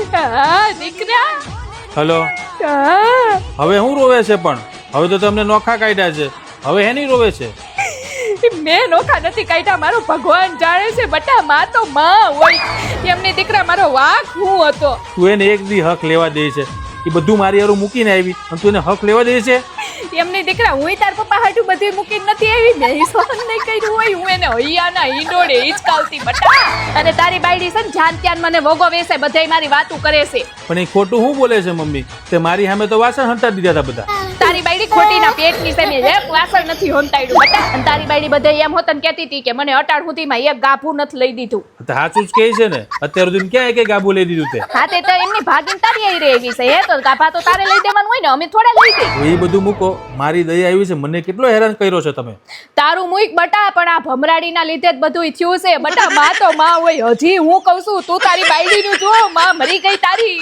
દીકરા હલો હવે હું રોવે છે પણ હવે તો તમને નોખા કાઢ્યા છે હવે હેની રોવે છે મેં નોખા નથી કાઢ્યા મારો ભગવાન જાણે છે બટા માં તો માં હોય એમની દીકરા મારો વાંક હું હતો તું એને એક દી હક લેવા દે છે એ બધું મારી હારું મૂકીને આવી અને તું એને હક લેવા દે છે એમની દીકરા હું તાર પપ્પા હાટું બધું મૂકીને નથી આવી મેં સહન નહીં કર્યું હોય હું એને હૈયાના હિંડોળે હિંચકાવતી બટા અને તારી બાયડી છે ને જાન ત્યાન મને વગો વેસે બધાય મારી વાતું કરે છે પણ એ ખોટું હું બોલે છે મમ્મી તે મારી સામે તો વાસણ હંતાડી દીધા હતા બધા તારી બાયડી ખોટીના પેટની સામે એક વાસણ નથી હોંતાડ્યું બટા અને તારી બાયડી બધાય એમ હોતન કહેતી હતી કે મને અટાડ સુધીમાં એક ગાભું નથી લઈ દીધું તો સાચું જ કહે છે ને અત્યાર સુધી ક્યાં એક ગાબુ લઈ દીધું તે હા તે તો એમની ભાગીન તારી આવી રહેવી છે હે તો ગાભા તો તારે લઈ દેવાનું હોય ને અમે થોડા લઈ દઈ એ બધું મૂકો મારી દયા આવી છે મને કેટલો હેરાન કર્યો છે તમે તારું મુઈક બટા પણ આ ભમરાડીના લીધે જ બધું થયું છે બટા માં તો માં હોય હજી હું કહું છું તું તારી બાયડીનું જો માં મરી ગઈ તારી